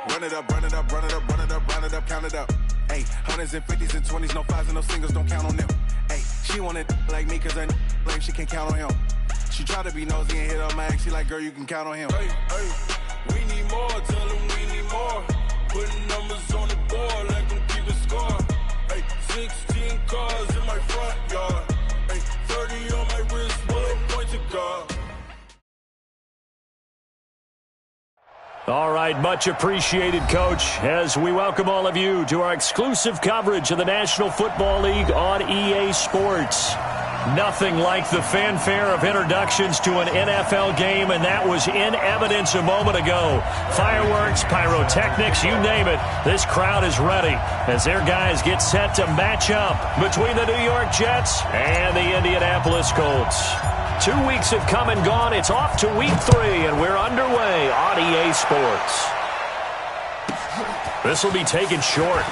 Run it up, run it up, run it up, run it up, run it up, count it up. Hey, hundreds and fifties and 20s, no fives and no singles, don't count on them. Hey, she want it like me cause her blame, she can't count on him. She try to be nosy and hit up my ex, she like, girl, you can count on him. Hey, hey, we need more, tell them we need more. Putting numbers on the board, let them keep a score. Hey, 16 cars in my front yard. Hey, 30 on my wrist, bullet point to God. All right, much appreciated, Coach, as we welcome all of you to our exclusive coverage of the National Football League on EA Sports. Nothing like the fanfare of introductions to an NFL game, and that was in evidence a moment ago. Fireworks, pyrotechnics, you name it. This crowd is ready as their guys get set to match up between the New York Jets and the Indianapolis Colts. 2 weeks have come and gone. It's off to week 3, and we're underway on EA Sports. This will be taken short.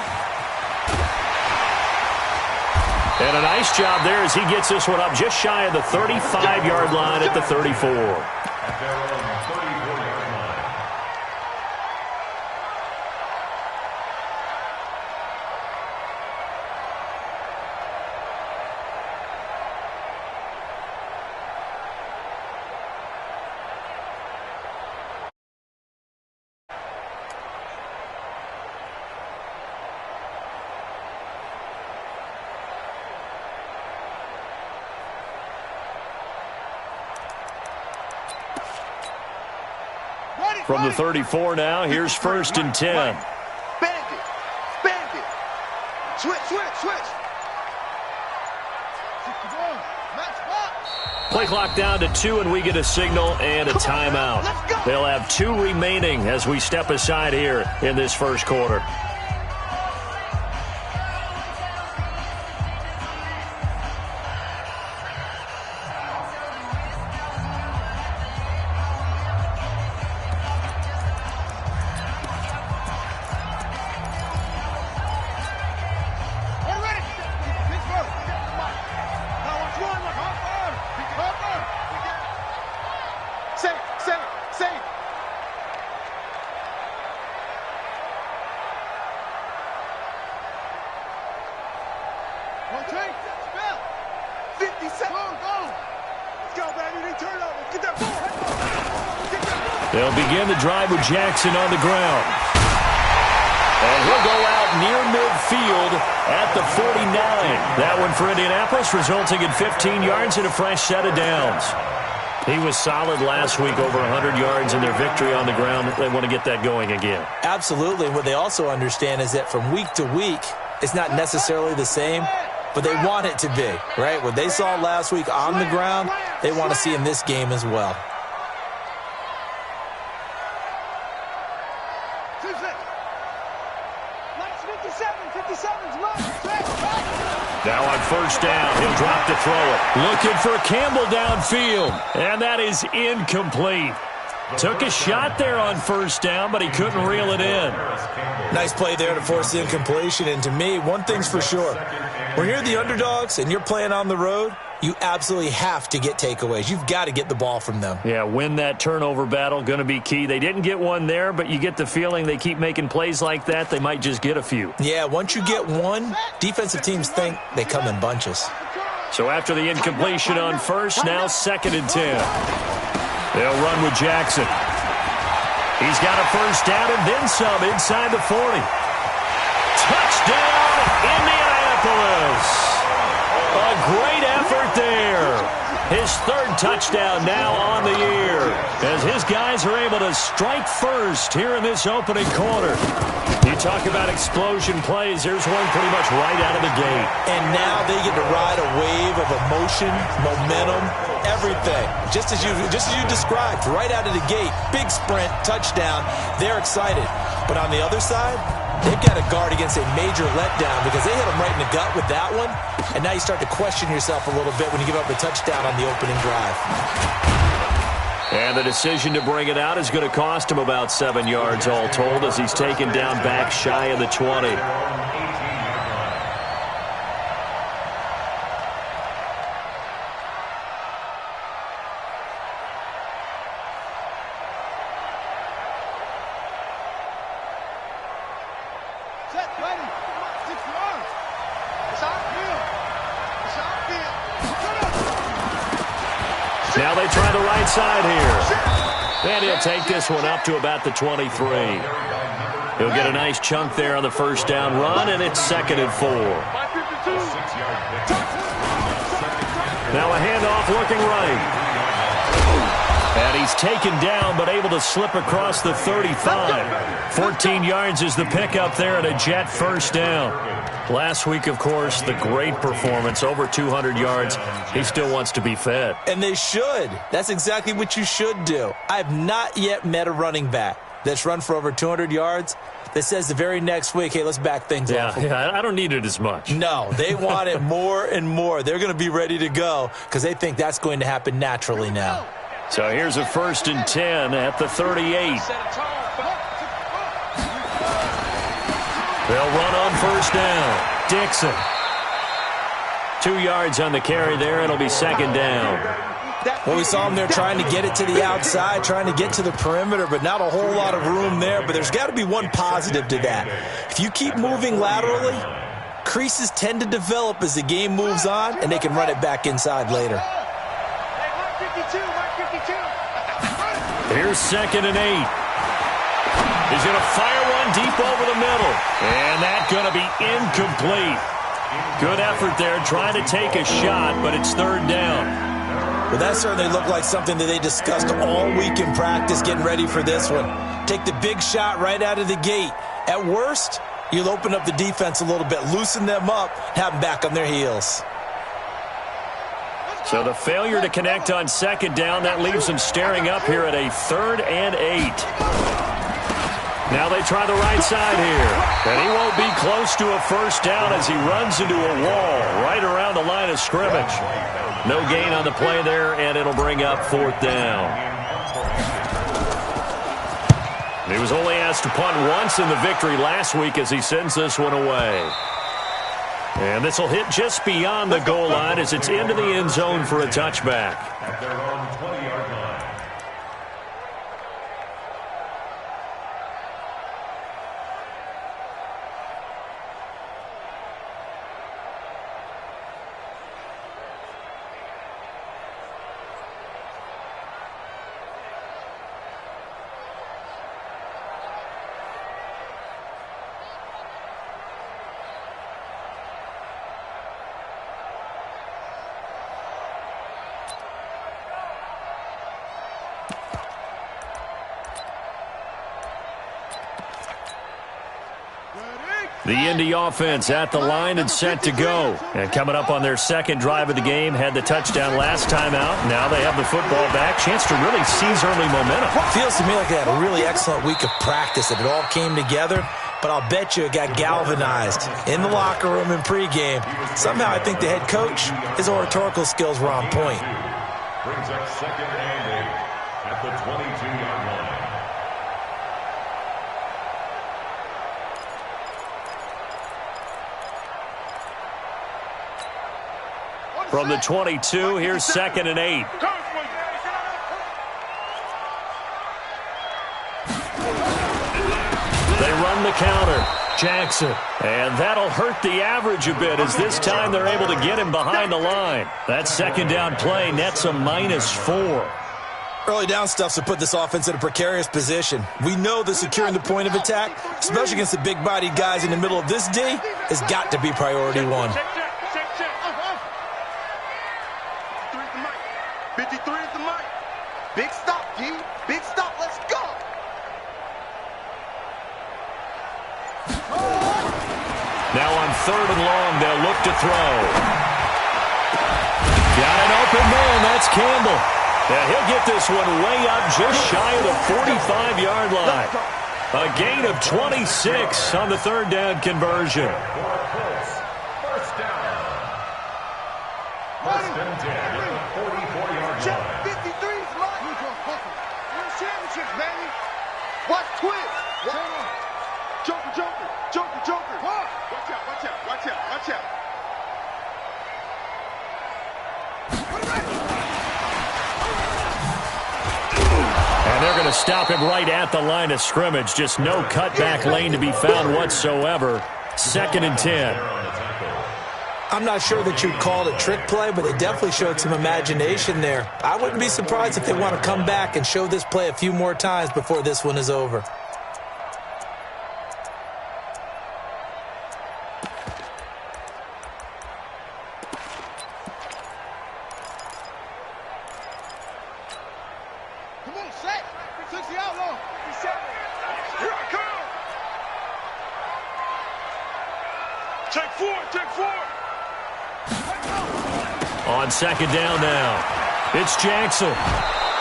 And a nice job there as he gets this one up just shy of the 35-yard line at the 34. From the 34 now, here's 1st and 10. Bend it. Switch. Play clock down to 2, and we get a signal and a timeout. They'll have 2 remaining as we step aside here in this first quarter. They'll begin the drive with Jackson on the ground. And he'll go out near midfield at the 49. That one for Indianapolis, resulting in 15 yards and a fresh set of downs. He was solid last week, over 100 yards in their victory on the ground. They want to get that going again. Absolutely. What they also understand is that from week to week, it's not necessarily the same, but they want it to be, right? What they saw last week on the ground, they want to see in this game as well. Now on 1st down, he'll drop to throw it. Looking for Campbell downfield, and that is incomplete. Took a shot there on 1st down, but he couldn't reel it in. Nice play there to force the incompletion, and to me, one thing's for sure. When you're the underdogs and you're playing on the road, you absolutely have to get takeaways. You've got to get the ball from them. Yeah, win that turnover battle, going to be key. They didn't get one there, but you get the feeling they keep making plays like that, they might just get a few. Yeah, once you get one, defensive teams think they come in bunches. So after the incompletion on 1st, now 2nd and 10. They'll run with Jackson. He's got a 1st down and then some inside the 40. Touchdown, Indianapolis. A great effort there. His 3rd touchdown now on the year as his guys are able to strike first here in this opening quarter. You talk about explosion plays. There's one pretty much right out of the gate. And now they get to ride a wave of emotion, momentum, everything. Just as you described, right out of the gate, big sprint, touchdown. They're excited. But on the other side, they've got to guard against a major letdown because they hit them right in the gut with that one. And now you start to question yourself a little bit when you give up a touchdown on the opening drive. And the decision to bring it out is going to cost him about 7 yards all told as he's taken down back shy of the 20. Now they try the right side here. And he'll take this one up to about the 23. He'll get a nice chunk there on the first down run, and it's 2nd and 4. Now a handoff looking right. And he's taken down, but able to slip across the 35. 14 yards is the pickup there, and a Jet first down. Last week, of course, the great performance, over 200 yards. He still wants to be fed. And they should. That's exactly what you should do. I have not yet met a running back that's run for over 200 yards that says the very next week, hey, let's back things off. Yeah, I don't need it as much. No, they want it more and more. They're going to be ready to go because they think that's going to happen naturally now. So here's a 1st and 10 at the 38. They'll run on first down. Dixon. 2 yards on the carry there. It'll be 2nd down. Well, we saw him there trying to get it to the outside, trying to get to the perimeter, but not a whole lot of room there. But there's got to be one positive to that. If you keep moving laterally, creases tend to develop as the game moves on, and they can run it back inside later. Here's 2nd and 8. He's going to fire one deep over the middle. And that's going to be incomplete. Good effort there trying to take a shot, but it's 3rd down. Well, that certainly looked like something that they discussed all week in practice getting ready for this one. Take the big shot right out of the gate. At worst, you'll open up the defense a little bit, loosen them up, have them back on their heels. So the failure to connect on 2nd down, that leaves them staring up here at a 3rd and 8. Now they try the right side here. And he won't be close to a first down as he runs into a wall right around the line of scrimmage. No gain on the play there, and it'll bring up 4th down. He was only asked to punt once in the victory last week as he sends this one away. And this will hit just beyond the goal line as it's into the end zone for a touchback. The Indy offense at the line and set to go. And coming up on their 2nd drive of the game, had the touchdown last time out. Now they have the football back. Chance to really seize early momentum. Feels to me like they had a really excellent week of practice, that it all came together. But I'll bet you it got galvanized in the locker room in pregame. Somehow I think the head coach, his oratorical skills were on point. Brings up 2nd and 8 at the 22-yard line. From the 22, here's 2nd and 8. They run the counter. Jackson. And that'll hurt the average a bit as this time they're able to get him behind the line. That 2nd down play nets a -4. Early down stuff's to put this offense in a precarious position. We know that securing the point of attack, especially against the big-bodied guys in the middle of this D, has got to be priority one. 53 at the mic. Big stop, G. Big stop. Let's go. Now on 3rd and long, they'll look to throw. Got an open man. That's Campbell. And he'll get this one way up just shy of the 45-yard line. A gain of 26 on the 3rd down conversion. First down. 1st and 10 at the 44-yard Check. line. 53 is mine. Win championships, baby. Watch twist. Joker, Joker. Joker, Joker. Watch out, watch out, watch out, watch out. And they're going to stop him right at the line of scrimmage. Just no cutback lane to be found whatsoever. 2nd and 10. I'm not sure that you'd call it a trick play, but they definitely showed some imagination there. I wouldn't be surprised if they want to come back and show this play a few more times before this one is over. Come on, set. Took the outlaw. Here I come. Take 4, take 4. On 2nd down now, it's Jackson.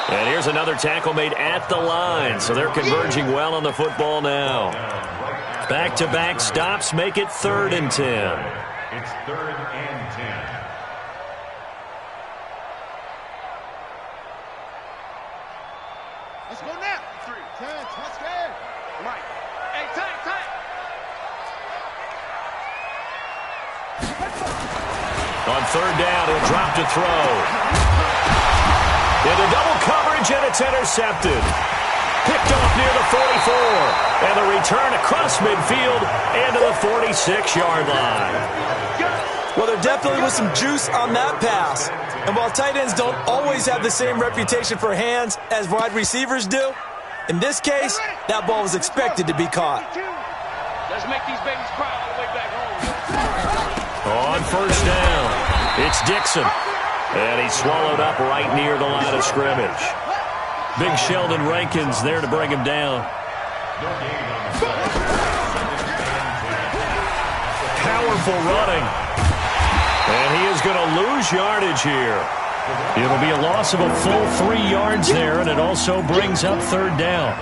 And here's another tackle made at the line, so they're converging well on the football now. Back-to-back stops make it 3rd and 10. It's 3rd and 10. Let's go now. 3, 10, touchdown. Mike. Hey, tank. On 3rd down, he'll drop to throw. Into double coverage, and it's intercepted. Picked off near the 44. And the return across midfield and to the 46-yard line. Well, there definitely was some juice on that pass. And while tight ends don't always have the same reputation for hands as wide receivers do, in this case, that ball was expected to be caught. Let's make these babies cry all the way back home. On 1st down, it's Dixon. And he's swallowed up right near the line of scrimmage. Big Sheldon Rankins there to bring him down. Powerful running. And he is going to lose yardage here. It'll be a loss of a full 3 yards there, and it also brings up 3rd down.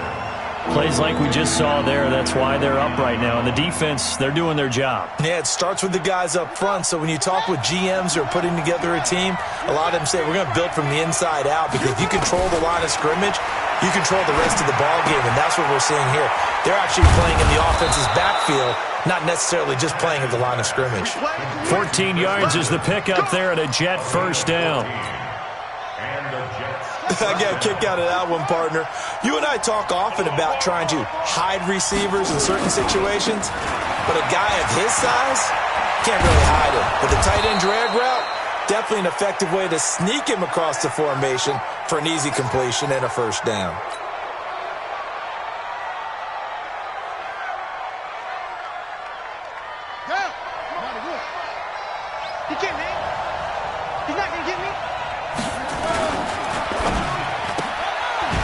Plays like we just saw there, that's why they're up right now. And the defense, they're doing their job. Yeah, it starts with the guys up front. So when you talk with GMs who are putting together a team, a lot of them say we're going to build from the inside out, because if you control the line of scrimmage, you control the rest of the ball game, and that's what we're seeing here. They're actually playing in the offense's backfield, not necessarily just playing at the line of scrimmage. 14 yards is the pickup there, and a Jet 1st down. I got a kick out of that one, partner. You and I talk often about trying to hide receivers in certain situations, but a guy of his size can't really hide him. But the tight end drag route, definitely an effective way to sneak him across the formation for an easy completion and a 1st down. He can't, man. He's not going to get me.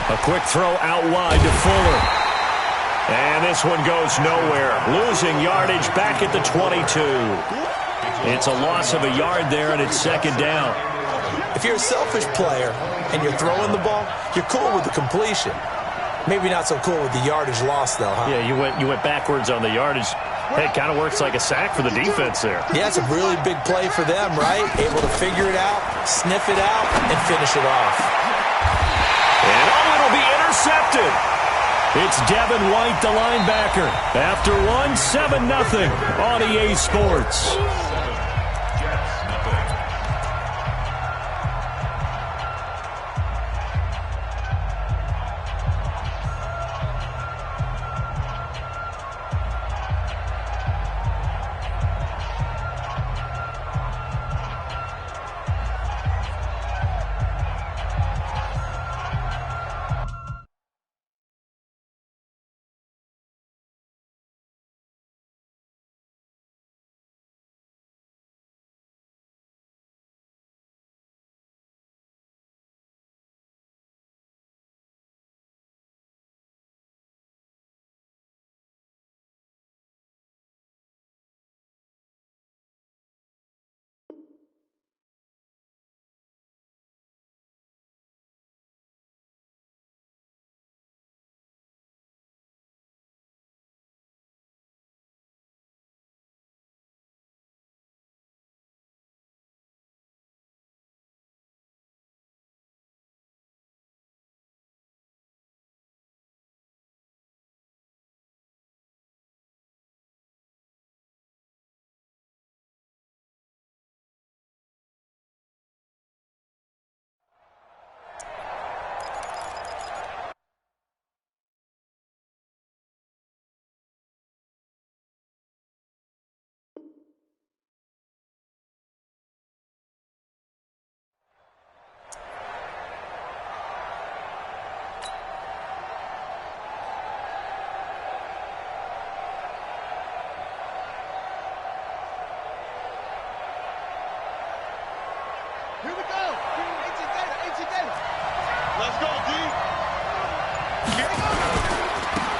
A quick throw out wide to Fuller. And this one goes nowhere. Losing yardage back at the 22. It's a loss of a yard there, and it's 2nd down. If you're a selfish player and you're throwing the ball, you're cool with the completion. Maybe not so cool with the yardage loss, though, huh? Yeah, you went backwards on the yardage. Hey, it kind of works like a sack for the defense there. Yeah, it's a really big play for them, right? Able to figure it out, sniff it out, and finish it off. And it'll be intercepted. It's Devin White, the linebacker. After 7-0 on EA Sports.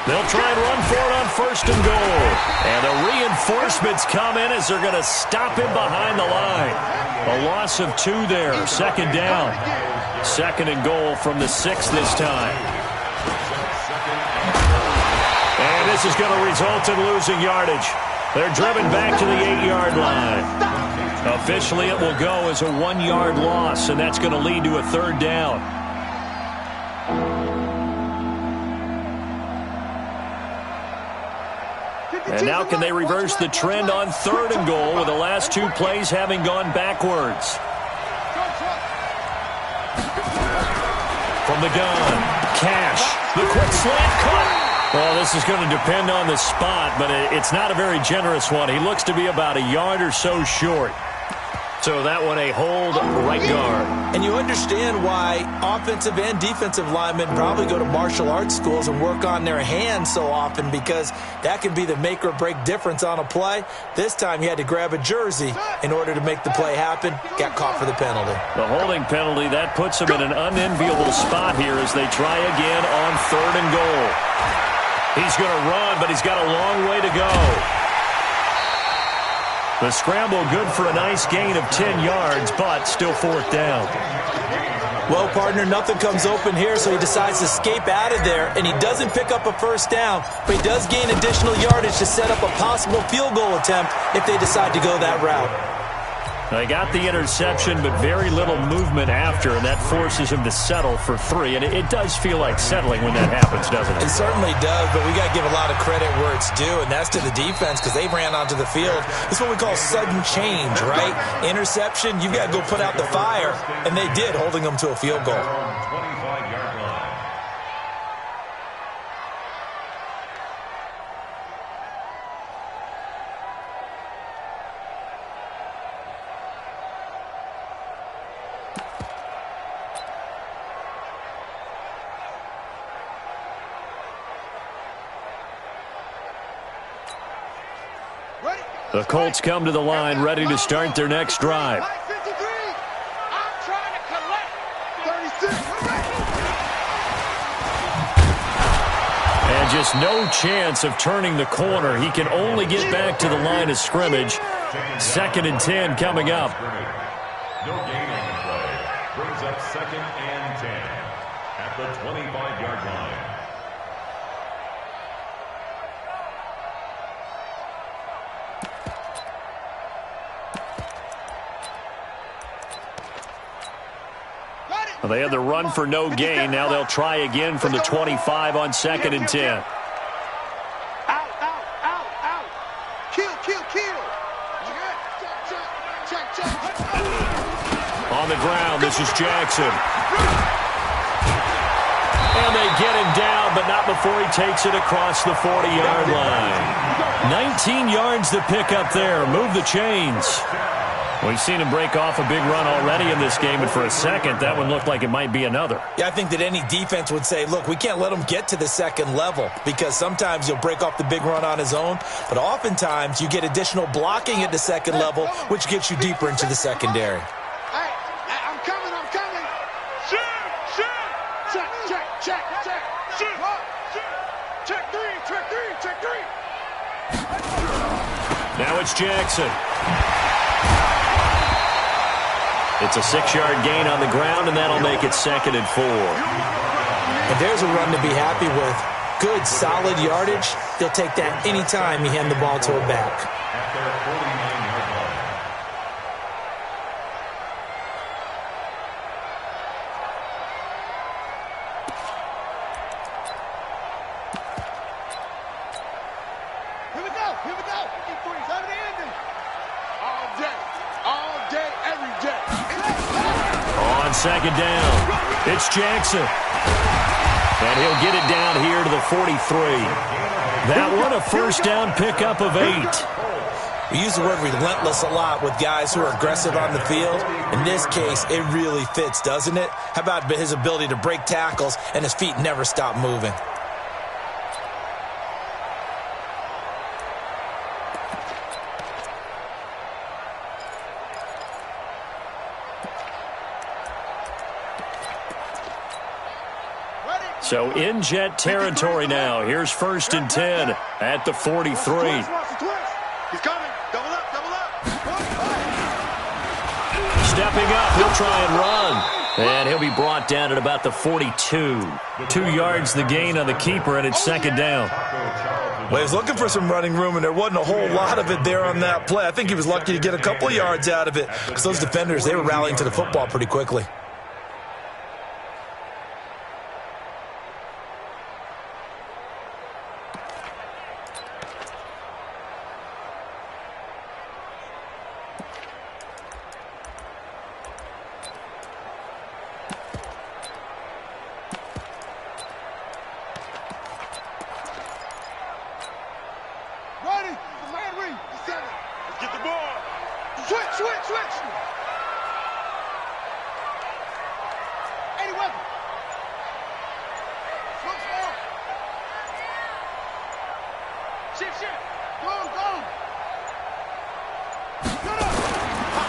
They'll try and run for it on first and goal. And the reinforcements come in as they're going to stop him behind the line. A loss of 2 there. Second down. Second and goal from the 6 this time. And this is going to result in losing yardage. They're driven back to the 8-yard line. Officially, it will go as a 1-yard loss, and that's going to lead to a third down. And now can they reverse the trend on third and goal with the last 2 plays having gone backwards? From the gun, Cash, the quick slant cut. Well, this is going to depend on the spot, but it's not a very generous one. He looks to be about a yard or so short. So that one a hold right guard. And you understand why offensive and defensive linemen probably go to martial arts schools and work on their hands so often, because that can be the make or break difference on a play. This time he had to grab a jersey in order to make the play happen. Got caught for the penalty. The holding penalty, that puts him in an unenviable spot here as they try again on third and goal. He's going to run, but he's got a long way to go. The scramble good for a nice gain of 10 yards, but still fourth down. Well, partner, nothing comes open here, so he decides to escape out of there, and he doesn't pick up a first down, but he does gain additional yardage to set up a possible field goal attempt if they decide to go that route. They got the interception, but very little movement after, and that forces him to settle for 3. And it does feel like settling when that happens, doesn't it? It certainly does, but we got to give a lot of credit where it's due, and that's to the defense, because they ran onto the field. This is what we call sudden change, right? Interception, you got to go put out the fire, and they did, holding them to a field goal. 25-yard line. The Colts come to the line ready to start their next drive. And just no chance of turning the corner. He can only get back to the line of scrimmage. Second and 10 coming up. No gain on the play. Brings up second and 10 at the 25-yard line. Well, they had the run for no gain. Now they'll try again from the 25 on second and 10. Out, out, out, out. Kill, kill, kill. On the ground, this is Jackson. And they get him down, but not before he takes it across the 40-yard line. 19 yards to pick up there. Move the chains. We've seen him break off a big run already in this game, and for a second, that one looked like it might be another. Yeah, I think that any defense would say, look, we can't let him get to the second level, because sometimes he'll break off the big run on his own, but oftentimes you get additional blocking at the second level, which gets you deeper into the secondary. Hey, I'm coming, I'm coming. Shoot, shoot. Check, check, check, check. Shoot. Check three, check three, check three. Now it's Jackson. It's a 6-yard gain on the ground, and that'll make it second and 4. And there's a run to be happy with. Good, solid yardage. They'll take that any time you hand the ball to a back. At their 49-yard line. Here we go, here we go. 53, time to end it. All day, every day. On second down, it's Jackson. And he'll get it down here to the 43. That one a first down pickup of 8. We use the word relentless a lot with guys who are aggressive on the field. In this case, it really fits, doesn't it? How about his ability to break tackles and his feet never stop moving? So in Jet territory now. Here's 1st and 10 at the 43. He's coming. Double up, double up. Stepping up, he'll try and run. And he'll be brought down at about the 42. 2 yards the gain on the keeper, and it's 2nd down. Well, he was looking for some running room, and there wasn't a whole lot of it there on that play. I think he was lucky to get a couple of yards out of it because those defenders, they were rallying to the football pretty quickly.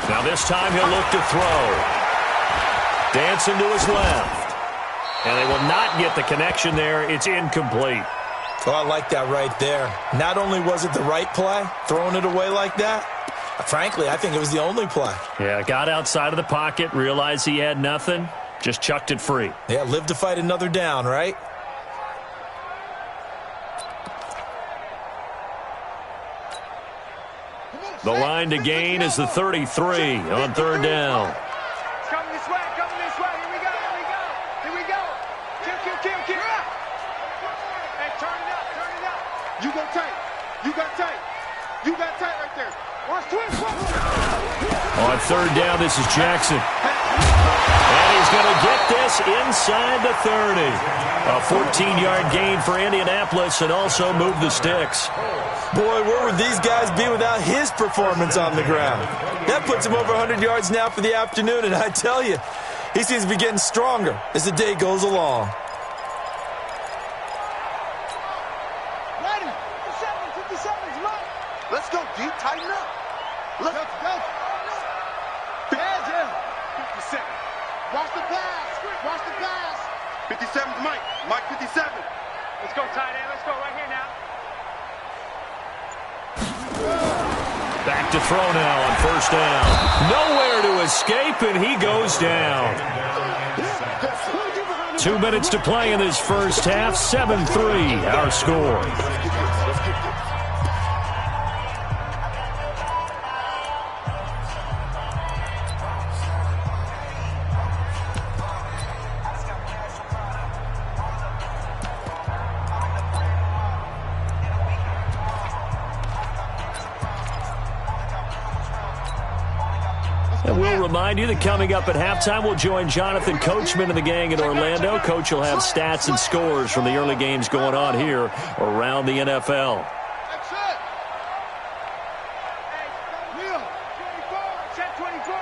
Now this time he'll look to throw. Dancing to his left. And they will not get the connection there. It's incomplete. Oh, I like that right there. Not only was it the right play, throwing it away like that, frankly, I think it was the only play. Yeah, got outside of the pocket, realized he had nothing, just chucked it free. Yeah, live to fight another down, right? The line to gain is the 33 on 3rd down. It's coming this way, coming this way. Here we go, here we go. Here we go. Kill. Hey, turn it up. You go tight. You got tight. You got tight right there. Watch twist. On 3rd down, this is Jackson. And he's going to get this inside the 30. A 14-yard gain for Indianapolis and also move the sticks. Boy, where would these guys be without his performance on the ground? That puts him over 100 yards now for the afternoon, and I tell you, he seems to be getting stronger as the day goes along. Ready. 57's right. Let's go, D. Tighten up. Let's go. Yeah. 57. Watch the pass. 57's Mike. Mike 57. Let's go, tight end. Let's go right here now. Back to throw now on 1st down. Nowhere to escape, and he goes down. 2 minutes to play in this first half. 7-3, our score. And we'll remind you that coming up at halftime, we'll join Jonathan Coachman and the gang in Orlando. Coach will have stats and scores from the early games going on here around the NFL. That's it. Hey, 24. Check 24.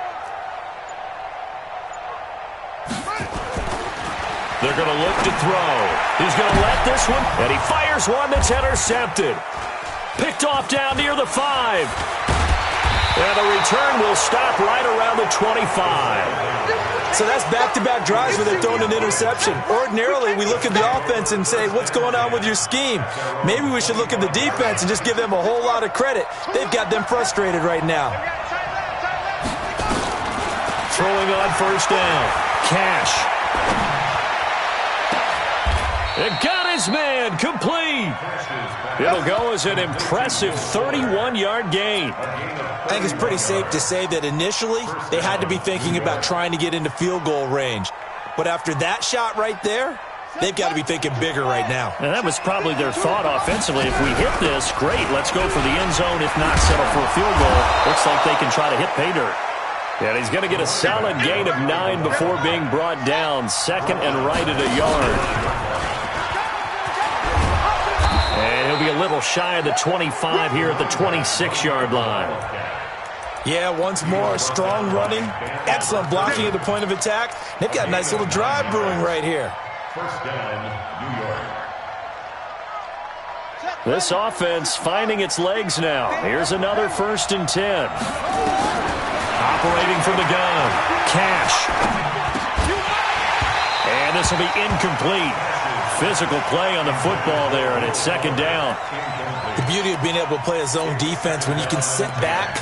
They're going to look to throw. He's going to let this one, and he fires one that's intercepted. Picked off down near the 5. And the return will stop right around the 25. So that's back-to-back drives where they're throwing an interception. Ordinarily, we look at the offense and say, what's going on with your scheme? Maybe we should look at the defense and just give them a whole lot of credit. They've got them frustrated right now. Throwing on 1st down. Cash. It got his man complete. It'll go as an impressive 31-yard gain. I think it's pretty safe to say that initially they had to be thinking about trying to get into field goal range. But after that shot right there, they've got to be thinking bigger right now. And that was probably their thought offensively. If we hit this, great, let's go for the end zone. If not, settle for a field goal. Looks like they can try to hit pay dirt. And he's going to get a solid gain of 9 before being brought down. 2nd and right at a yard. And he'll be a little shy of the 25 here at the 26-yard line. Yeah, once more, strong running, excellent blocking at the point of attack. They've got a nice little drive brewing right here. 1st down, New York. This offense finding its legs now. Here's another 1st and 10. Operating from the gun. Cash. And this will be incomplete. physical play on the football there, and it's second down. The beauty of being able to play a zone defense, when you can sit back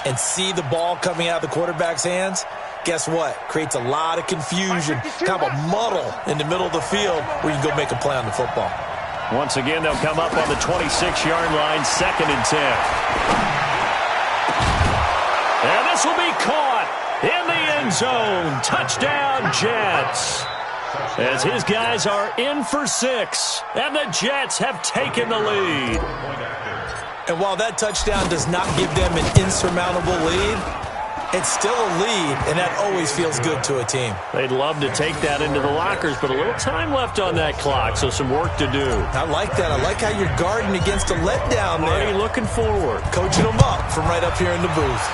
and see the ball coming out of the quarterback's hands, guess what? Creates a lot of confusion, kind of a muddle in the middle of the field where you can go make a play on the football. Once again, they'll come up on the 26-yard line, 2nd and 10. And this will be caught in the end zone. Touchdown, Jets. As his guys are in for 6, and the Jets have taken the lead. And while that touchdown does not give them an insurmountable lead, it's still a lead, and that always feels good to a team. They'd love to take that into the lockers, but a little time left on that clock, so some work to do. I like that. I like how you're guarding against a letdown there. Already looking forward. Coaching them up from right up here in the booth.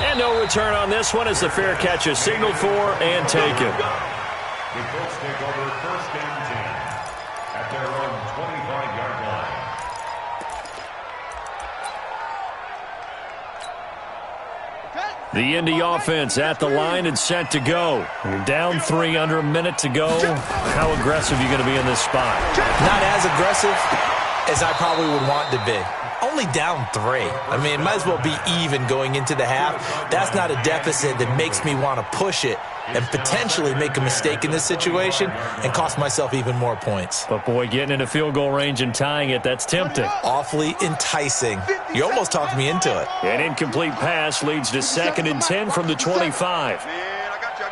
And no return on this one as the fair catch is signaled for and taken. The Colts take over 1st and 10 at their own 25-yard line. The Indy offense at the line and set to go. You're down 3, under a minute to go. How aggressive are you going to be in this spot? Not as aggressive as I probably would want to be. Only down 3. I mean, it might as well be even going into the half. That's not a deficit that makes me want to push it and potentially make a mistake in this situation and cost myself even more points. But, boy, getting into field goal range and tying it, that's tempting. Awfully enticing. You almost talked me into it. An incomplete pass leads to 2nd and 10 from the 25. Man, I got you.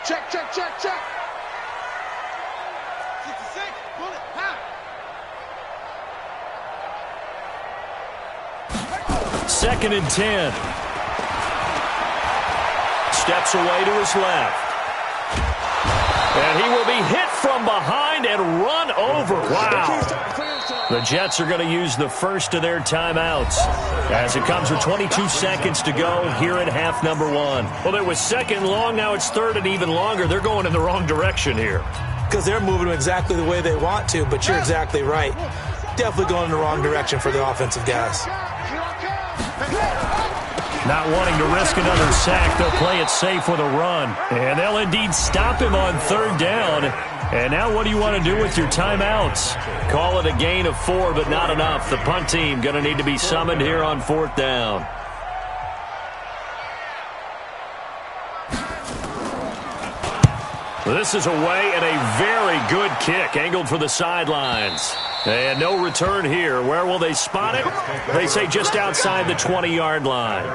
Check. 66, bullet, high. 2nd and 10. Steps away to his left. And he will be hit from behind and run over. Wow. The Jets are going to use the first of their timeouts as it comes with 22 seconds to go here at half number 1. Well, it was 2nd long. Now it's 3rd and even longer. They're going in the wrong direction here. Because they're moving exactly the way they want to, but you're exactly right. Definitely going in the wrong direction for the offensive guys. Not wanting to risk another sack, they'll play it safe with a run. And they'll indeed stop him on 3rd down. And now what do you want to do with your timeouts? Call it a gain of 4, but not enough. The punt team going to need to be summoned here on 4th down. This is away and a very good kick, angled for the sidelines. And no return here. Where will they spot it? They say just outside the 20-yard line.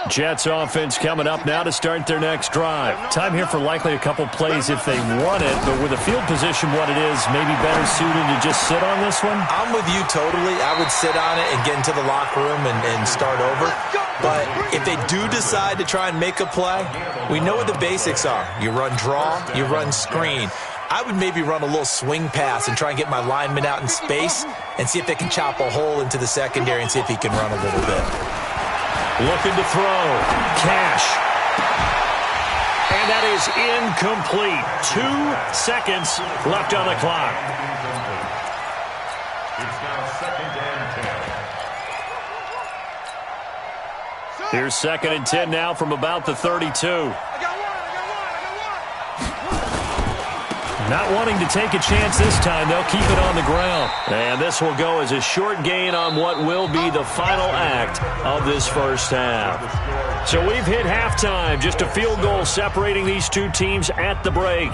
Jets offense coming up now to start their next drive. Time here for likely a couple plays if they want it, but with the field position what it is, maybe better suited to just sit on this one? I'm with you totally. I would sit on it and get into the locker room and start over. But if they do decide to try and make a play, we know what the basics are. You run draw, you run screen. I would maybe run a little swing pass and try and get my lineman out in space and see if they can chop a hole into the secondary and see if he can run a little bit. Looking to throw. Cash. And that is incomplete. 2 seconds left on the clock. It's now 2nd and 10. Here's 2nd and 10 now from about the 32. Not wanting to take a chance this time, they'll keep it on the ground. And this will go as a short gain on what will be the final act of this first half. So we've hit halftime, just a field goal separating these two teams at the break.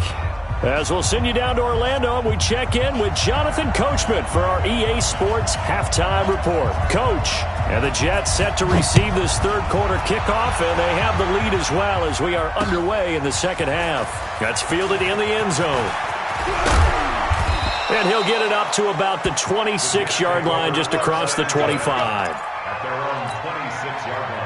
As we'll send you down to Orlando, we check in with Jonathan Coachman for our EA Sports Halftime Report. Coach, and the Jets set to receive this third quarter kickoff, and they have the lead as well as we are underway in the second half. That's fielded in the end zone. And he'll get it up to about the 26-yard line, just across the 25. At their own 26-yard line.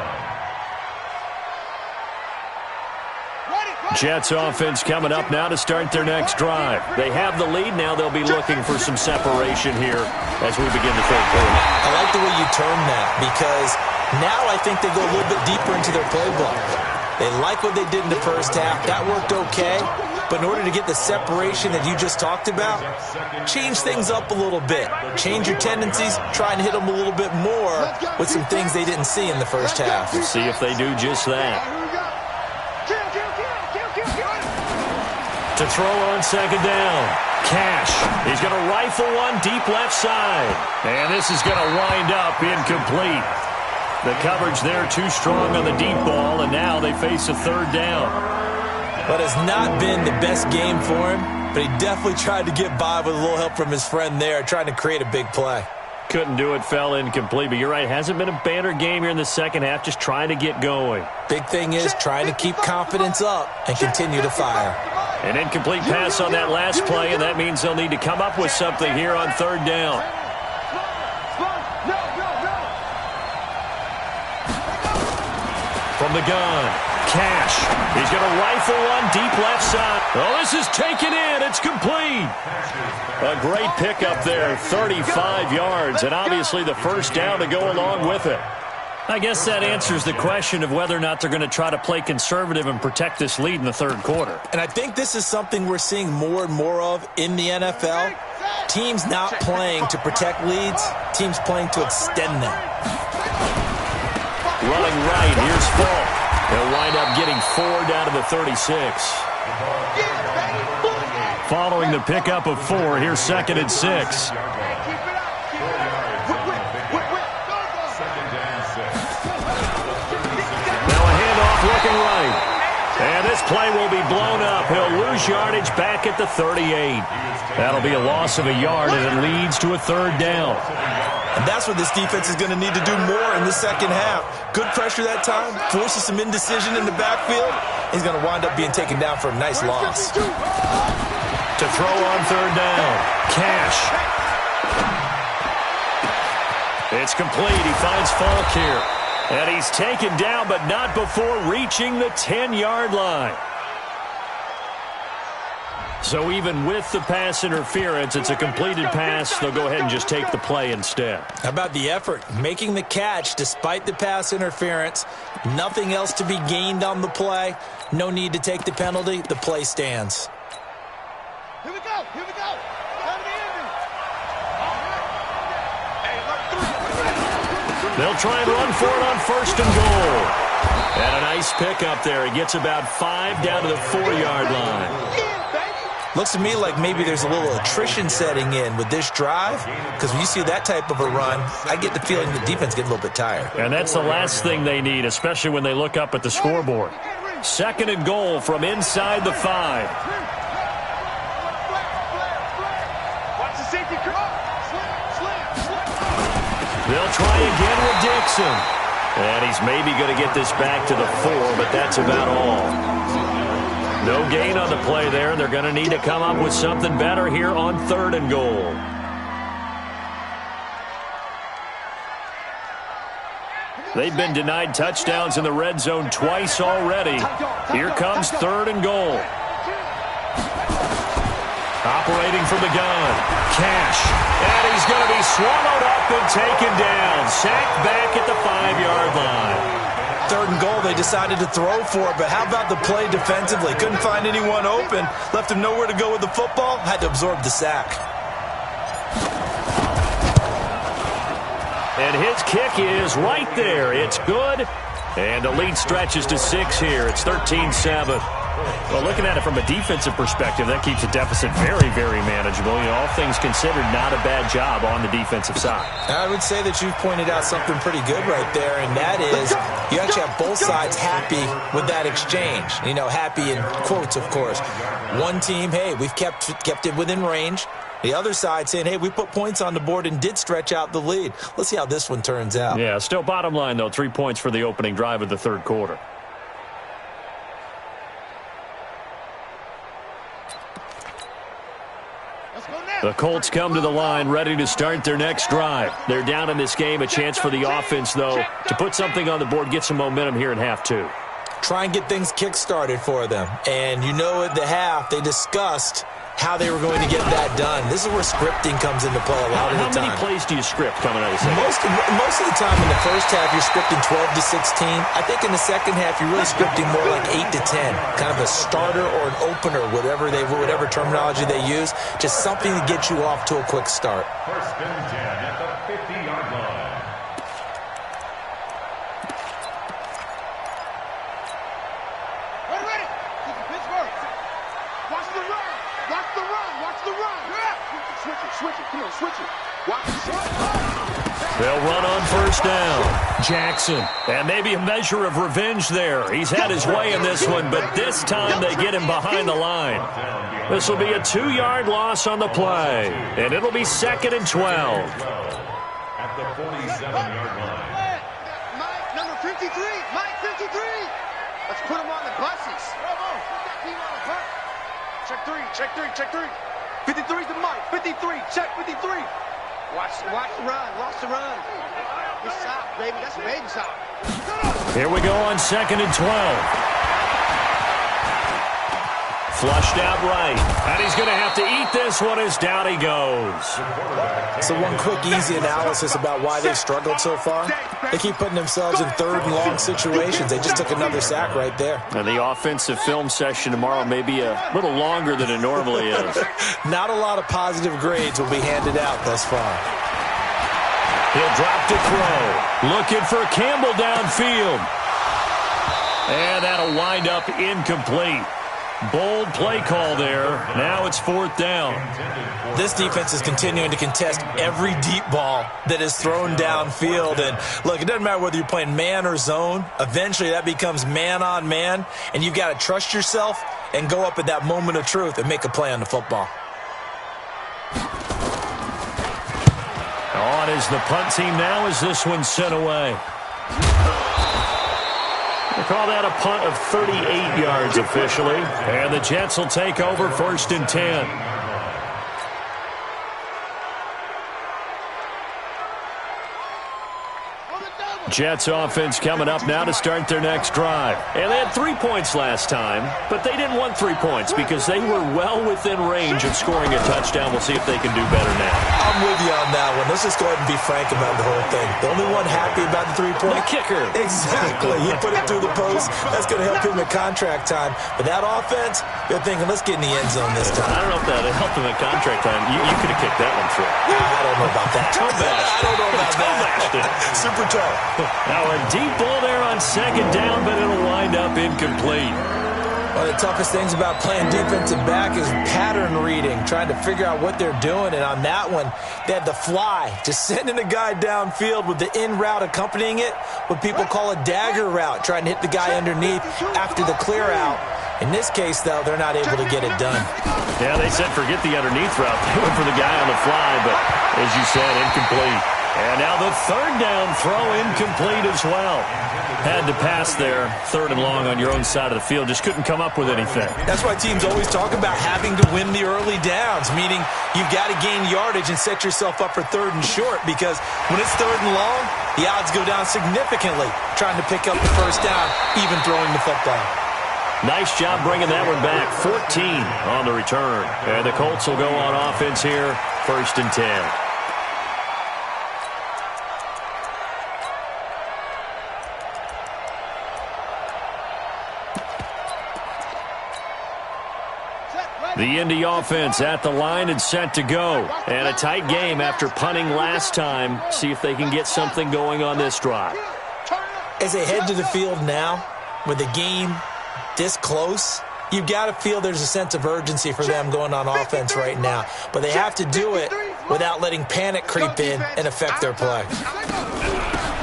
Jets offense coming up now to start their next drive. They have the lead. Now they'll be looking for some separation here as we begin the third quarter. I like the way you term that, because now I think they go a little bit deeper into their playbook. They like what they did in the first half. That worked okay. But in order to get the separation that you just talked about, change things up a little bit. Change your tendencies. Try and hit them a little bit more with some things they didn't see in the first half. We'll see if they do just that. To throw on second down. Cash. He's going to rifle one deep left side. And this is going to wind up incomplete. The coverage there too strong on the deep ball, and now they face a third down. But it's not been the best game for him, but he definitely tried to get by with a little help from his friend there, trying to create a big play. Couldn't do it, fell incomplete. But you're right, hasn't been a banner game here in the second half, just trying to get going. Big thing is trying to keep confidence up and continue to fire. An incomplete pass on that last play, and that means they'll need to come up with something here on third down. From the gun, Cash. He's going to rifle one deep left side. Oh, this is taken in. It's complete. A great pickup there, 35 yards, and obviously the first down to go along with it. I guess that answers the question of whether or not they're going to try to play conservative and protect this lead in the third quarter. And I think this is something we're seeing more and more of in the NFL. Teams not playing to protect leads, teams playing to extend them. Running right, here's Falk. He'll wind up getting 4 down to the 36. Following the pickup of 4, here's 2nd and 6. Looking right. And this play will be blown up. He'll lose yardage back at the 38. That'll be a loss of a yard, and it leads to a third down. And that's what this defense is going to need to do more in the second half. Good pressure that time, forces some indecision in the backfield. He's going to wind up being taken down for a nice loss. To throw on third down, Cash. It's complete. He finds Falk here. And he's taken down, but not before reaching the 10-yard line. So even with the pass interference, it's a completed pass. They'll go ahead and just take the play instead. How about the effort? Making the catch despite the pass interference. Nothing else to be gained on the play. No need to take the penalty. The play stands. Here we go. Here we go. They'll try and run for it on 1st and goal. And a nice pickup there. He gets about 5 down to the 4-yard line. Looks to me like maybe there's a little attrition setting in with this drive, because when you see that type of a run, I get the feeling the defense gets a little bit tired. And that's the last thing they need, especially when they look up at the scoreboard. 2nd and goal from inside the 5. Watch the safety come up. They'll try again with Dixon. And he's maybe going to get this back to the 4, but that's about all. No gain on the play there. They're going to need to come up with something better here on 3rd and goal. They've been denied touchdowns in the red zone twice already. Here comes 3rd and goal. Operating from the gun, Cash. And he's going to be swallowed up and taken down. Sacked back at the 5-yard line. 3rd and goal, they decided to throw for it, but how about the play defensively? Couldn't find anyone open. Left him nowhere to go with the football. Had to absorb the sack. And his kick is right there. It's good. And the lead stretches to 6 here. It's 13-7. Well, looking at it from a defensive perspective, that keeps a deficit very, very manageable. You know, all things considered, not a bad job on the defensive side. I would say that you've pointed out something pretty good right there, and that is you actually have both sides happy with that exchange. You know, happy in quotes, of course. One team, hey, we've kept it within range. The other side saying, hey, we put points on the board and did stretch out the lead. Let's see how this one turns out. Yeah, still bottom line, though, 3 points for the opening drive of the third quarter. The Colts come to the line ready to start their next drive. They're down in this game. A chance for the offense, though, to put something on the board, get some momentum here in half 2. Try and get things kick-started for them. And you know at the half they discussed how they were going to get that done. This is where scripting comes into play a lot of the time. How many plays do you script coming out of the second? Most of the time in the first half, you're scripting 12 to 16. I think in the second half, you're really scripting more like 8 to 10. Kind of a starter or an opener, whatever terminology they use. Just something to get you off to a quick start. First and 10 at the 50-yard line. Ready. Pittsburgh. Watch the run. Watch the run. Watch the run. Switch it. Come on, switch it. Watch it. They'll run on first down. Jackson. And maybe a measure of revenge there. He's had his way in this one, but this time they get him behind the line. This will be a 2-yard loss on the play, and it'll be 2nd and 12. At the 47-yard line. Mike, number 53. Mike, 53. Let's put him on the buses. Put that team on the bus. Check three. 53's the Mike. 53. Check 53. Watch the run. Good stop, baby. That's a baby stop. Here we go on 2nd and 12. Flushed out right. And he's going to have to eat this one as down he goes. So one quick, easy analysis about why they've struggled so far. They keep putting themselves in 3rd and long situations. They just took another sack right there. And the offensive film session tomorrow may be a little longer than it normally is. Not a lot of positive grades will be handed out thus far. He'll drop to throw. Looking for Campbell downfield. And that'll wind up incomplete. Bold play call there. Now it's 4th down. This defense is continuing to contest every deep ball that is thrown downfield. And look, it doesn't matter whether you're playing man or zone. Eventually that becomes man on man. And you've got to trust yourself and go up at that moment of truth and make a play on the football. On is the punt team now as this one's sent away. They call that a punt of 38 yards officially. And the Jets will take over 1st and 10. Jets offense coming up now to start their next drive. And they had 3 points last time, but they didn't want 3 points because they were well within range of scoring a touchdown. We'll see if they can do better now. I'm with you on that one. Let's just go ahead and be frank about the whole thing. The only one happy about the 3-point? The kicker. Exactly. He put it through the post. That's going to help him at contract time. But that offense, they're thinking, let's get in the end zone this time. I don't know if that helped him at contract time. You could have kicked that one through. I don't know about that. I don't know about that. Super tough. Now a deep ball there on 2nd down, but it'll wind up incomplete. One of the toughest things about playing defensive back is pattern reading, trying to figure out what they're doing. And on that one, they had the fly, just sending a guy downfield with the in route accompanying it, what people call a dagger route, trying to hit the guy underneath after the clear out. In this case, though, they're not able to get it done. Yeah, they said forget the underneath route. They went for the guy on the fly, but as you said, incomplete. And now the 3rd down throw incomplete as well. Had to pass there, 3rd and long on your own side of the field. Just couldn't come up with anything. That's why teams always talk about having to win the early downs, meaning you've got to gain yardage and set yourself up for 3rd and short, because when it's 3rd and long, the odds go down significantly trying to pick up the 1st down, even throwing the football. Nice job bringing that one back. 14 on the return. And the Colts will go on offense here, 1st and 10. The Indy offense at the line and set to go. And a tight game after punting last time. See if they can get something going on this drive. As they head to the field now, with the game this close, you've got to feel there's a sense of urgency for them going on offense right now. But they have to do it without letting panic creep in and affect their play.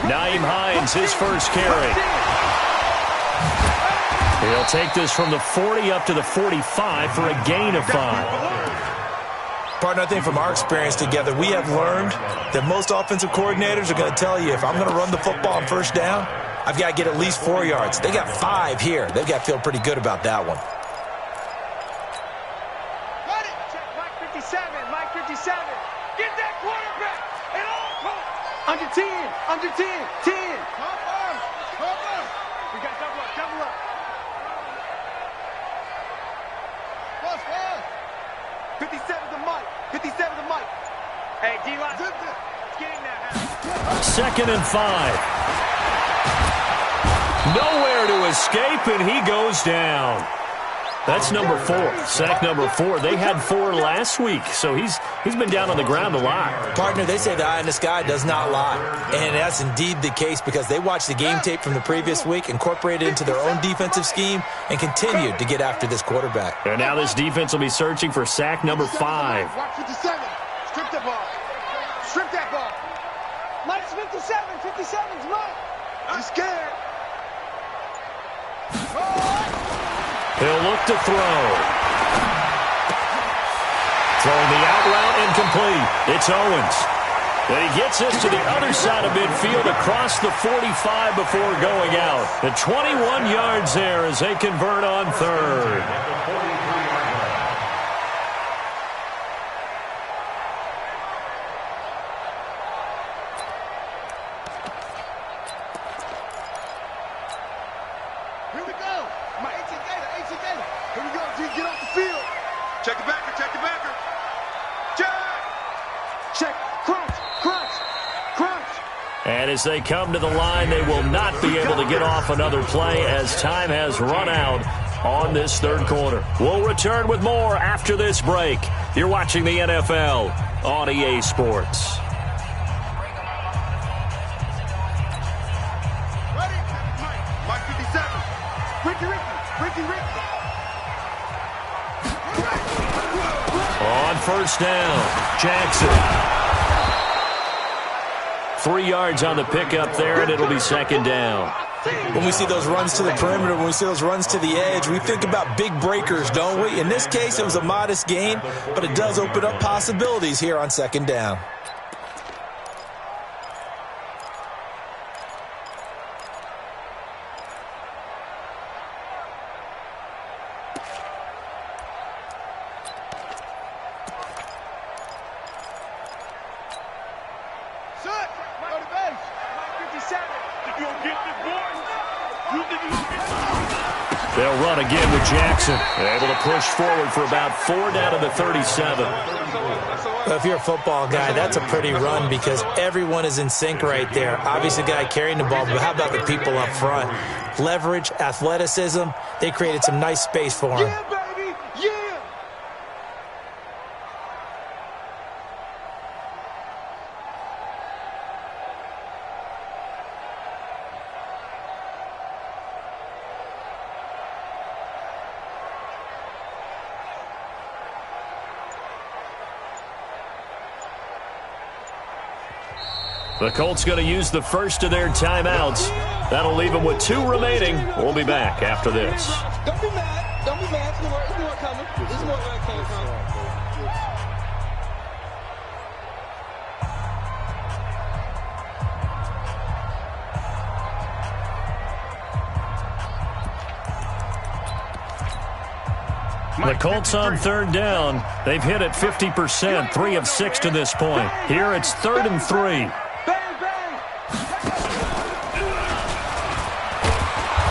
Naeem Hines, his first carry. He'll take this from the 40 up to the 45 for a gain of 5. Partner, I think from our experience together, we have learned that most offensive coordinators are going to tell you, if I'm going to run the football on 1st down, I've got to get at least 4 yards. They got 5 here. They've got to feel pretty good about that one. Mike 57, Mike 57. Get that quarterback. And all under 10, under 10, 10. We got double up, double up. 57's the mic. 57's the mic. Hey, D-line. It's getting that. 2nd and 5. Nowhere to escape, and he goes down. That's number 4. Sack number 4. They had 4 last week, so he's been down on the ground a lot. Partner, they say the eye in the sky does not lie. And that's indeed the case because they watched the game tape from the previous week, incorporated it into their own defensive scheme, and continued to get after this quarterback. And now this defense will be searching for sack number 5. Watch 57. Strip that ball. Strip that ball. Mike's 57. 57's Mike. I'm scared. He'll look to throw. Throwing the out route incomplete. It's Owens. And he gets us to the other side of midfield across the 45 before going out. The 21 yards there as they convert on 3rd. Here we go. My 18 Gator. Here we go, G. Get off the field. Check the backer. Check. Crunch. And as they come to the line, they will not be able to get off another play as time has run out on this 3rd quarter. We'll return with more after this break. You're watching the NFL on EA Sports. Ready? Mike 57. Ricky. On 1st down, Jackson. 3 yards on the pickup there, and it'll be 2nd down. When we see those runs to the perimeter, when we see those runs to the edge, we think about big breakers, don't we? In this case, it was a modest gain, but it does open up possibilities here on 2nd down. They'll run again with Jackson. Able to push forward for about 4 down to the 37. Well, if you're a football guy, that's a pretty run because everyone is in sync right there. Obviously, the guy carrying the ball, but how about the people up front? Leverage, athleticism, they created some nice space for him. Yeah, baby. Yeah. The Colts going to use the first of their timeouts. That'll leave them with 2 remaining. We'll be back after this. Don't be mad. Don't be mad. It's more coming. It's more where it came from. The Colts on 3rd down. They've hit it 50%, 3 of 6 to this point. Here it's 3rd and 3.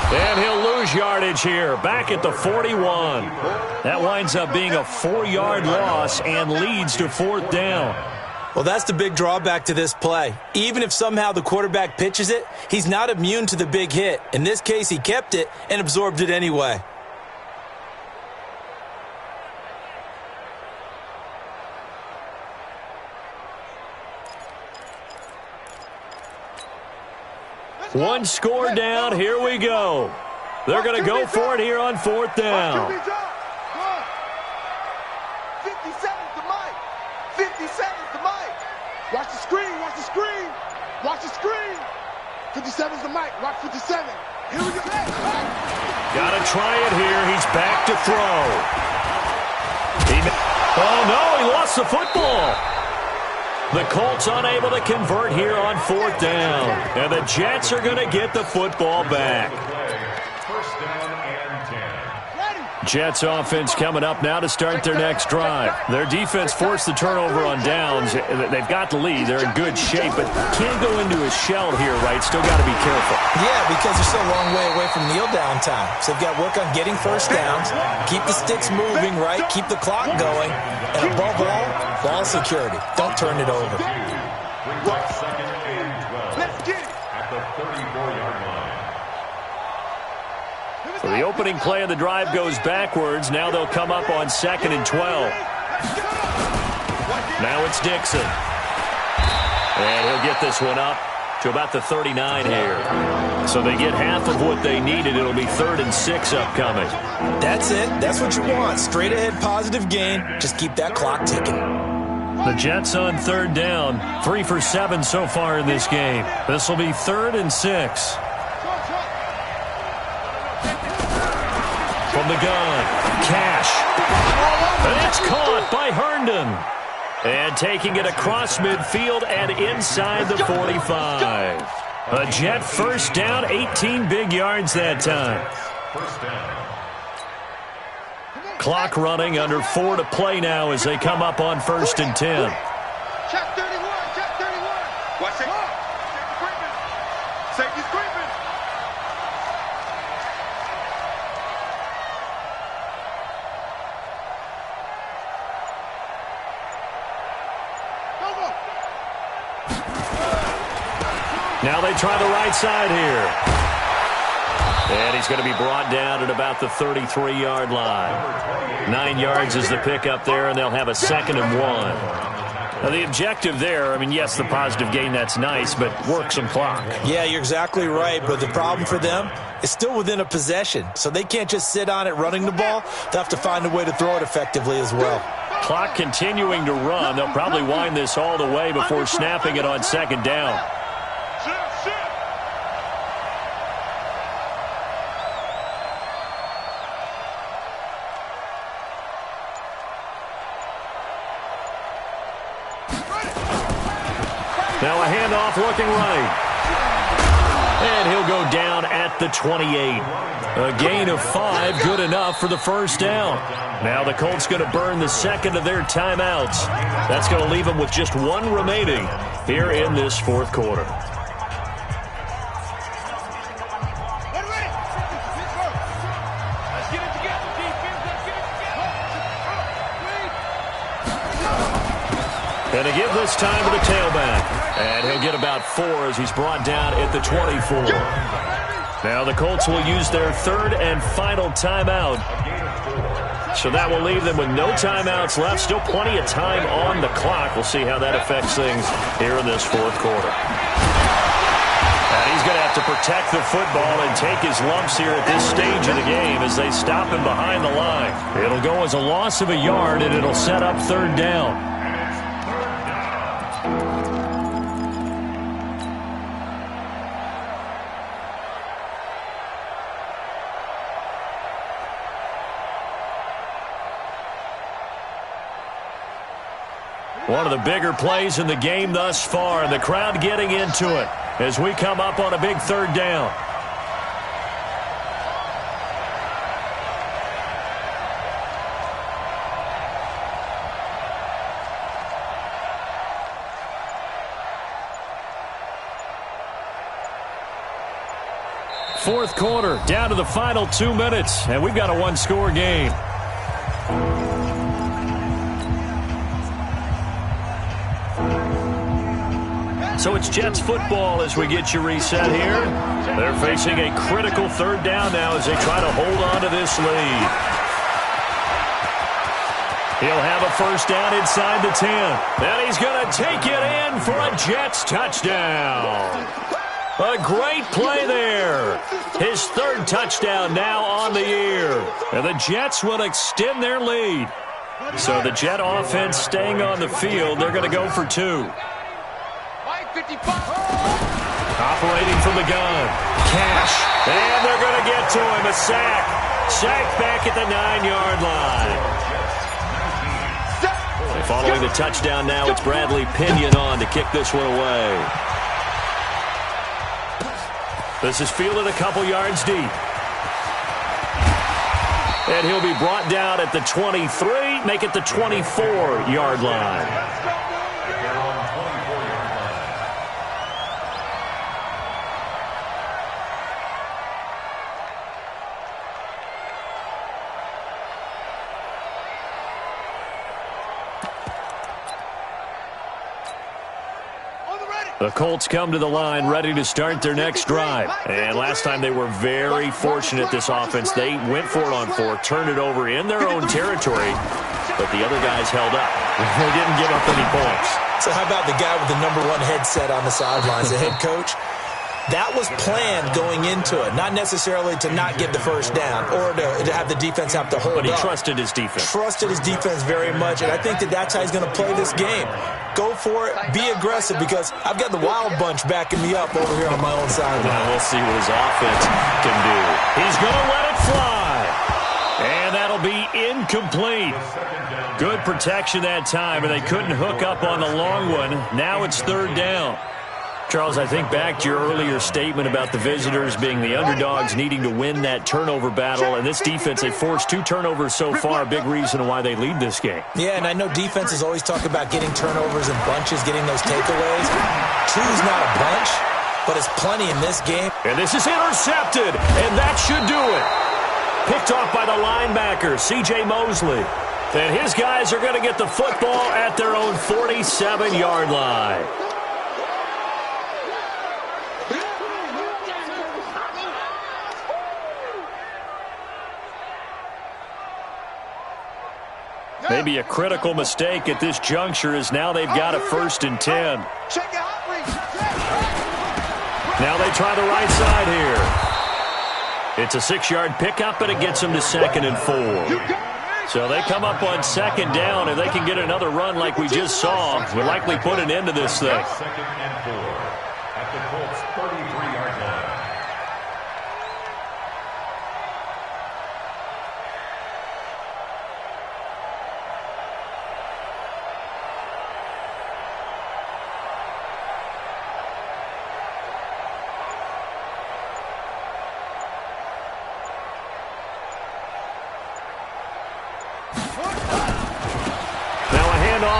And he'll lose yardage here, back at the 41. That winds up being a 4-yard loss and leads to 4th down. Well, that's the big drawback to this play. Even if somehow the quarterback pitches it, he's not immune to the big hit. In this case, he kept it and absorbed it anyway. One score down. Here we go. They're going to go for it here on 4th down. 57's the mic. 57's the mic. Watch the screen. Watch the screen. Watch the screen. 57's the mic. Watch 57. Here we go. Got to try it here. He's back to throw. Oh, no. He lost the football. The Colts unable to convert here on 4th down. And the Jets are going to get the football back. Jets offense coming up now to start their next drive. Their defense forced the turnover on downs. They've got the lead. They're in good shape, but can't go into a shell here, right? Still got to be careful. Yeah, because they're still a long way away from kneel down time. So they've got to work on getting first downs, keep the sticks moving, right? Keep the clock going, and above all, ball security. Don't turn it over. Brings up second and 12 at the 34-yard line. So the opening play of the drive goes backwards. Now they'll come up on 2nd and 12. Now it's Dixon. And he'll get this one up to about the 39 here. So they get half of what they needed. It'll be 3rd and 6 upcoming. That's it. That's what you want. Straight ahead positive gain. Just keep that clock ticking. The Jets on 3rd down. 3 for 7 so far in this game. This will be 3rd and 6. From the gun, Cash. And it's caught by Herndon. And taking it across midfield and inside the 45. A Jet first down, 18 big yards that time. First down. Clock running, under 4 to play now as they come up on 1st and 10. Check 31, check 31. Watch it. Safety's creeping. Now they try the right side here. And he's going to be brought down at about the 33-yard line. 9 yards is the pickup there, and they'll have a 2nd and 1. Now the objective there, I mean, yes, the positive gain, that's nice, but work some clock. Yeah, you're exactly right, but the problem for them is still within a possession, so they can't just sit on it running the ball. They'll have to find a way to throw it effectively as well. Clock continuing to run. They'll probably wind this all the way before snapping it on 2nd down. Now a handoff looking right. And he'll go down at the 28. A gain of 5, good enough for the first down. Now the Colts going to burn the second of their timeouts. That's going to leave them with just 1 remaining here in this 4th quarter. And to give this time to the tailback. And he'll get about 4 as he's brought down at the 24. Now the Colts will use their 3rd and final timeout. So that will leave them with no timeouts left. Still plenty of time on the clock. We'll see how that affects things here in this 4th quarter. And he's going to have to protect the football and take his lumps here at this stage of the game as they stop him behind the line. It'll go as a loss of a yard, and it'll set up 3rd down. One of the bigger plays in the game thus far, and the crowd getting into it as we come up on a big 3rd down. Fourth quarter, down to the final 2 minutes, and we've got a 1-score game. So it's Jets football as we get you reset here. They're facing a critical 3rd down now as they try to hold on to this lead. He'll have a first down inside the 10. And he's going to take it in for a Jets touchdown. A great play there. His 3rd touchdown now on the year. And the Jets will extend their lead. So the Jet offense staying on the field. They're going to go for 2. Operating from the gun. Cash. And they're going to get to him. A sack. Sack back at the 9-yard line. Following the touchdown now, it's Bradley Pinion on to kick this one away. This is fielded a couple yards deep. And he'll be brought down at the 23, make it the 24-yard line. They're on 24-yard line. The Colts come to the line ready to start their next drive. And last time they were very fortunate, this offense. They went for it on 4, turned it over in their own territory, but the other guys held up. They didn't give up any points. So how about the guy with the number 1 headset on the sidelines, the head coach? That was planned going into it, not necessarily to not get the first down or to have the defense have to hold up. But he trusted his defense. Trusted his defense very much, and I think that's how he's going to play this game. Go for it, be aggressive, because I've got the wild bunch backing me up over here on my own sideline. Well, we'll see what his offense can do. He's going to let it fly, and that'll be incomplete. Good protection that time, and they couldn't hook up on the long one. Now it's 3rd down. Charles, I think back to your earlier statement about the visitors being the underdogs needing to win that turnover battle. And this defense, they forced 2 turnovers so far, a big reason why they lead this game. Yeah, and I know defenses always talk about getting turnovers in bunches, getting those takeaways. 2's not a bunch, but it's plenty in this game. And this is intercepted, and that should do it. Picked off by the linebacker, C.J. Mosley. And his guys are going to get the football at their own 47-yard line. Maybe a critical mistake at this juncture, as now they've got a 1st and 10. Now they try the right side here. It's a 6-yard pickup, but it gets them to 2nd and 4. So they come up on 2nd down, and they can get another run like we just saw. Will likely put an end to this thing. 2nd and 4 at the Colts 33-yard line.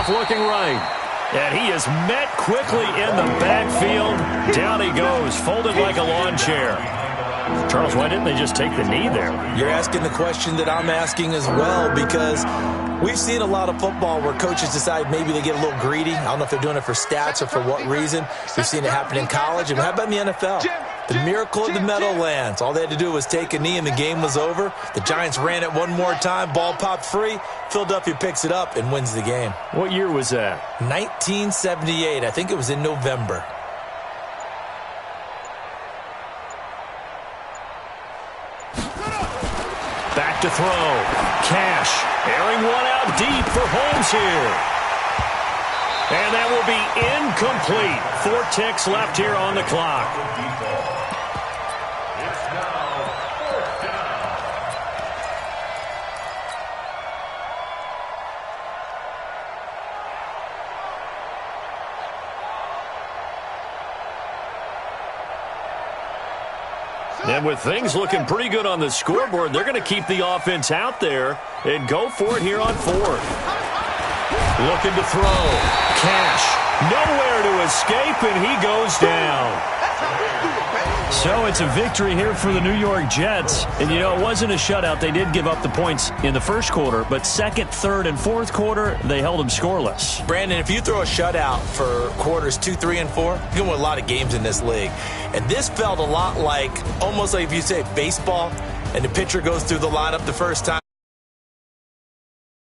Looking right, and he is met quickly in the backfield. Down he goes, folded like a lawn chair. Charles, why didn't they just take the knee there? You're asking the question that I'm asking as well, because we've seen a lot of football where coaches decide maybe they get a little greedy. I don't know if they're doing it for stats or for what reason. We've seen it happen in college, and how about in the NFL? The miracle of the Meadowlands. All they had to do was take a knee, and the game was over. The Giants ran it one more time. Ball popped free. Philadelphia picks it up and wins the game. What year was that? 1978. I think it was in November. Back to throw. Cash airing one out deep for Holmes here. And that will be incomplete. 4 ticks left here on the clock. It's now 4th down. And with things looking pretty good on the scoreboard, they're going to keep the offense out there and go for it here on 4th. Looking to throw. Cash. Nowhere to escape, and he goes down. So it's a victory here for the New York Jets. And, you know, it wasn't a shutout. They did give up the points in the first quarter, but 2nd, 3rd, and 4th quarter, they held them scoreless. Brandon, if you throw a shutout for quarters 2, 3, and 4, you're going to win a lot of games in this league. And this felt a lot like, almost like if you say baseball, and the pitcher goes through the lineup the first time,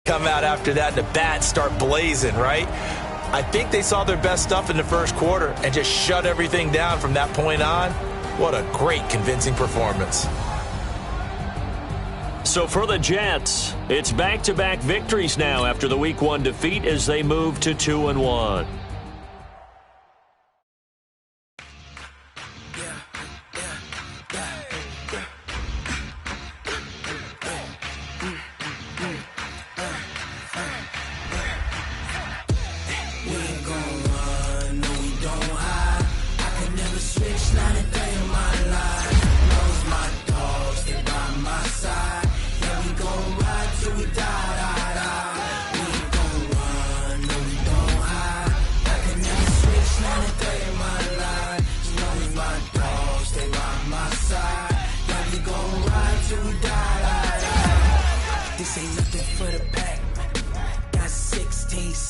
come out after that, and the bats start blazing, right? I think they saw their best stuff in the first quarter and just shut everything down from that point on. What a great, convincing performance. So for the Jets, it's back-to-back victories now after the Week 1 defeat as they move to 2-1.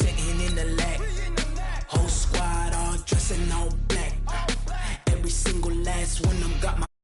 sitting in the lag. Whole squad all dressing all black. Every single last one of them got my